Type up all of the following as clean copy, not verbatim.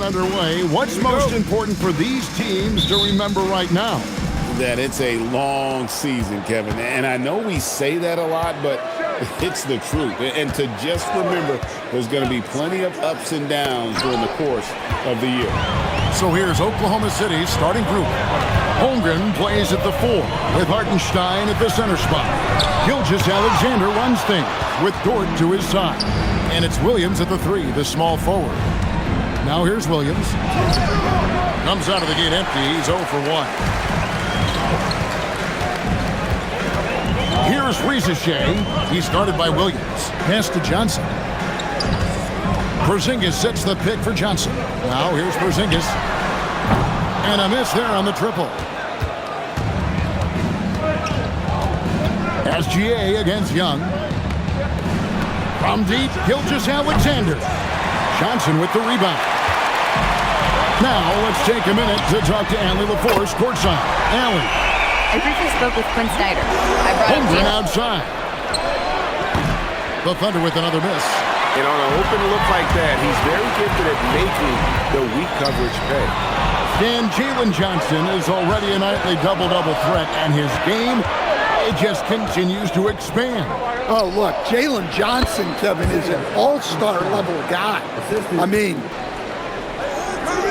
underway. What's most important for these teams to remember right now? That it's a long season, Kevin. And I know we say that a lot, but it's the truth. And to just remember, there's going to be plenty of ups and downs during the course of the year. So here's Oklahoma City's starting group. Holmgren plays at the 4 with Hartenstein at the center spot. Gilgeous-Alexander runs things with Dort to his side. And it's Williams at the 3, the small forward. Now here's Williams. Comes out of the gate empty. He's 0 for 1. Here's Rizachet. He's started by Williams. Pass to Johnson. Porzingis sets the pick for Johnson. Now here's Porzingis. And a miss there on the triple. SGA against Young. From deep, Gilgeous-Alexander. Johnson with the rebound. Now let's take a minute to talk to Allie LaForce courtside. Allie. I briefly spoke with Quinn Snyder. I brought him Holmgren outside. The Thunder with another miss. And on an open look like that, he's very gifted at making the weak coverage pay. And Jalen Johnson is already a nightly double-double threat, and his game, it just continues to expand. Oh, look, Jalen Johnson, Kevin, is an all-star level guy. I mean,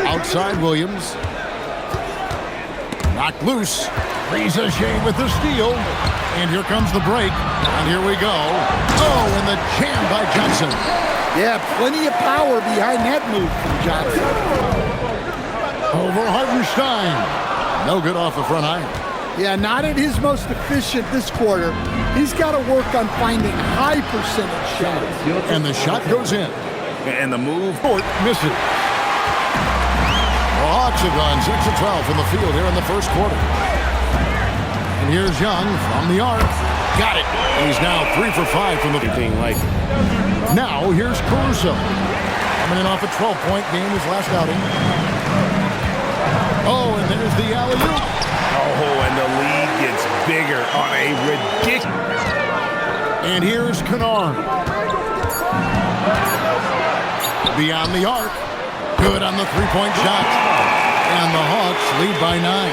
outside Williams. Knocked loose. Rizachet with the steal. And here comes the break. And here we go. Oh, and the jam by Johnson. yeah, plenty of power behind that move from Johnson. Over Hartenstein. No good off the front iron. Yeah, not at his most efficient this quarter. He's got to work on finding high percentage shots. And the shot goes in. And the move. Dort misses. The Hawks have gone 6 of 12 from the field here in the first quarter. And here's Young from the arc. Got it. He's now 3 for 5 from the Anything like it. Now here's Caruso. Coming in off a 12-point game his last outing. Oh, and there's the alley-oop. Oh, and the lead gets bigger on a ridiculous. And here's Kennard. Beyond the arc. Good on the three-point shot. And the Hawks lead by 9.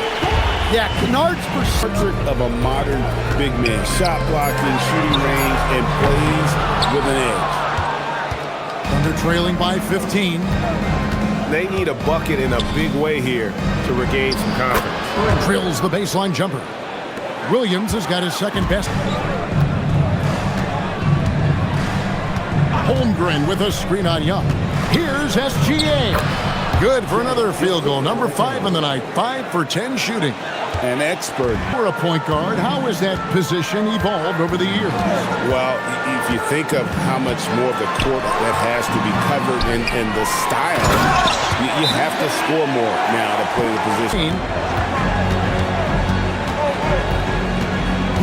Yeah, Kennard's Portrait of a modern big man. Shot blocking, shooting range, and plays with an edge. Thunder trailing by 15. They need a bucket in a big way here to regain some confidence. Drills the baseline jumper. Williams has got his second best. Holmgren with a screen on Young. Here's SGA. Good for another field goal. Number 5 in the night. 5 for 10 shooting. An expert. For a point guard, how has that position evolved over the years? Well, if you think of how much more of the court that has to be covered and the style, you have to score more now to play the position.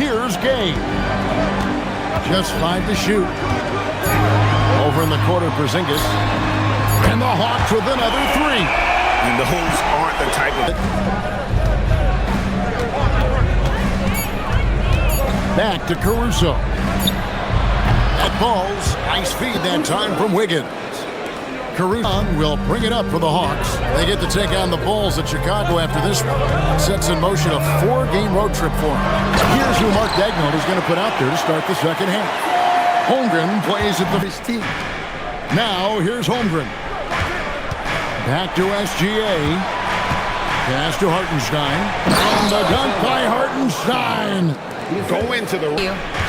Here's Gay. Just 5 to shoot. Over in the corner, Porzingis. And the Hawks with another 3. And those aren't the type of... Back to Caruso. That ball's nice feed that time from Wiggins. Caruso will bring it up for the Hawks. They get to take on the Bulls at Chicago after this one. Sets in motion a 4-game road trip for them. Here's who Mark Daigneault is going to put out there to start the second half. Holmgren plays at his team. Now here's Holmgren. Back to SGA. Pass to Hartenstein. And the dunk by Hartenstein. Go into the...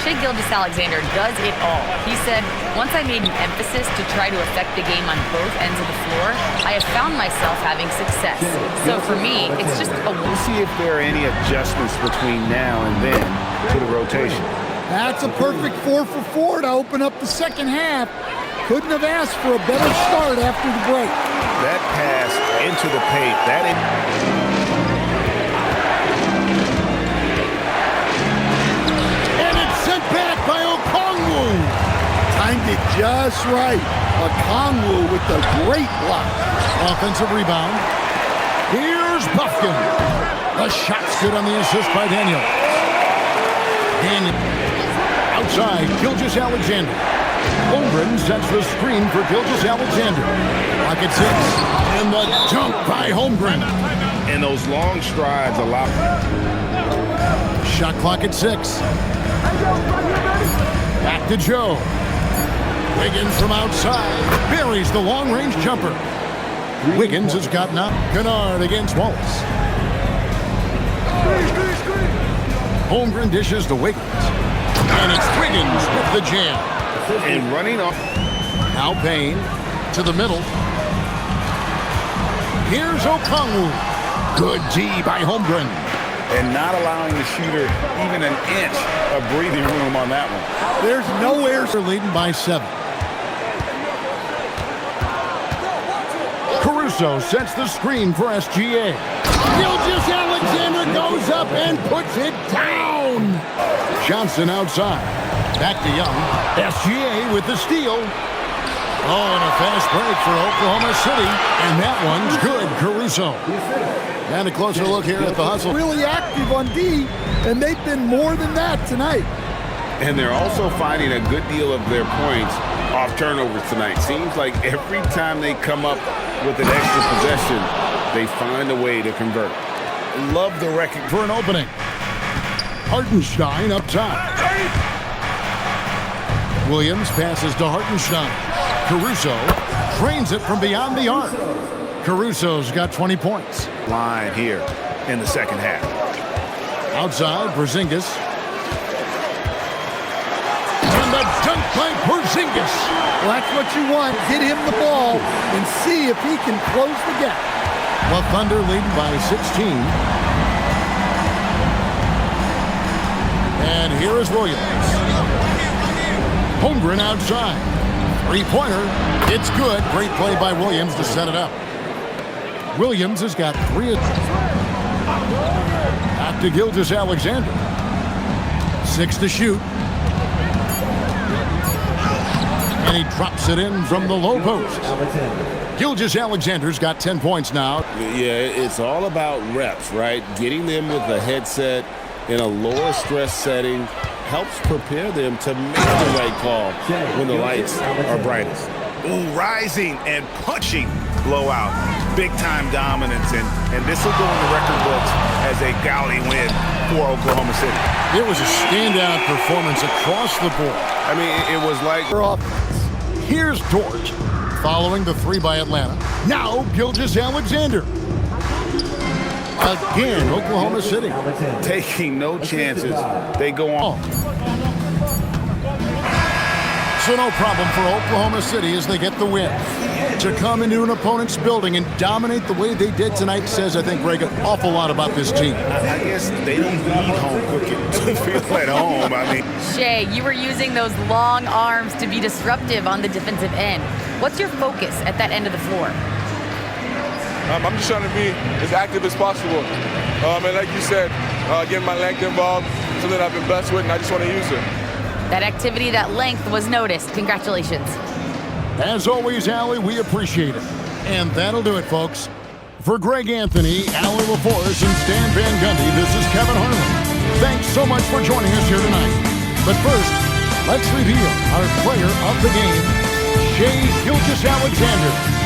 Shai Gilgeous-Alexander does it all. He said, once I made an emphasis to try to affect the game on both ends of the floor, I have found myself having success. So for me, it's just a... We'll see if there are any adjustments between now and then to the rotation. That's a perfect 4 for 4 to open up the second half. Couldn't have asked for a better start after the break. That pass into the paint, And it's sent back by Okongwu. Timed it just right. Okongwu with the great block. Offensive rebound. Here's Buffkin. The shot's good on the assist by Daniel. Outside, Gilgeous-Alexander. Holmgren sets the screen for Gilgeous-Alexander. Clock at 6. And the jump by Holmgren. And those long strides allow. Shot clock at 6. Back to Joe. Wiggins from outside buries the long-range jumper. Wiggins has gotten up. Kennard against Wallace. Holmgren dishes to Wiggins. And it's Wiggins with the jam. And running off. Now Payne to the middle. Here's Okongwu. Good D by Holmgren. And not allowing the shooter even an inch of breathing room on that one. There's nowhere. They're leading by 7. Caruso sets the screen for SGA. Gilgeous-Alexander goes up and puts it down. Johnson outside. Back to Young. SGA with the steal. Oh, and a fast break for Oklahoma City. And that one's good, Caruso. And a closer look here at the hustle. Really active on D, and they've been more than that tonight. And they're also finding a good deal of their points off turnovers tonight. Seems like every time they come up with an extra possession, they find a way to convert. Love the record for an opening. Hartenstein up top. Williams passes to Hartenstein. Caruso drains it from beyond the arc. Caruso's got 20 points. Line here in the second half. Outside, Porzingis. And the dunk by Porzingis. Well, that's what you want. Get him the ball and see if he can close the gap. Well, Thunder leading by 16. And here is Williams. Holmgren outside. Three-pointer. It's good. Great play by Williams to set it up. Williams has got 3. Back to Gilgeous-Alexander. 6 to shoot. And he drops it in from the low post. Gilgeous-Alexander's got 10 points now. Yeah, it's all about reps, right? Getting them with a headset in a lower stress setting helps prepare them to make the right call when the lights are brightest. Ooh, rising and punching blowout. Big-time dominance, and this will go in the record books as a gaudy win for Oklahoma City. It was a standout performance across the board. I mean, it was like... Here's Dort following the 3 by Atlanta. Now Gilgeous-Alexander. Again, Oklahoma City. Taking no chances. They go on. So no problem for Oklahoma City as they get the win. To come into an opponent's building and dominate the way they did tonight says, I think, Greg, an awful lot about this team. I guess they don't need home cooking to feel at home. I mean, Shea, you were using those long arms to be disruptive on the defensive end. What's your focus at that end of the floor? I'm just trying to be as active as possible. And like you said, getting my length involved, something I've been blessed with, and I just want to use it. That activity, that length was noticed. Congratulations. As always, Allie, we appreciate it. And that'll do it, folks. For Greg Anthony, Allie LaForce, and Stan Van Gundy, this is Kevin Harlan. Thanks so much for joining us here tonight. But first, let's reveal our player of the game, Shai Gilgeous-Alexander.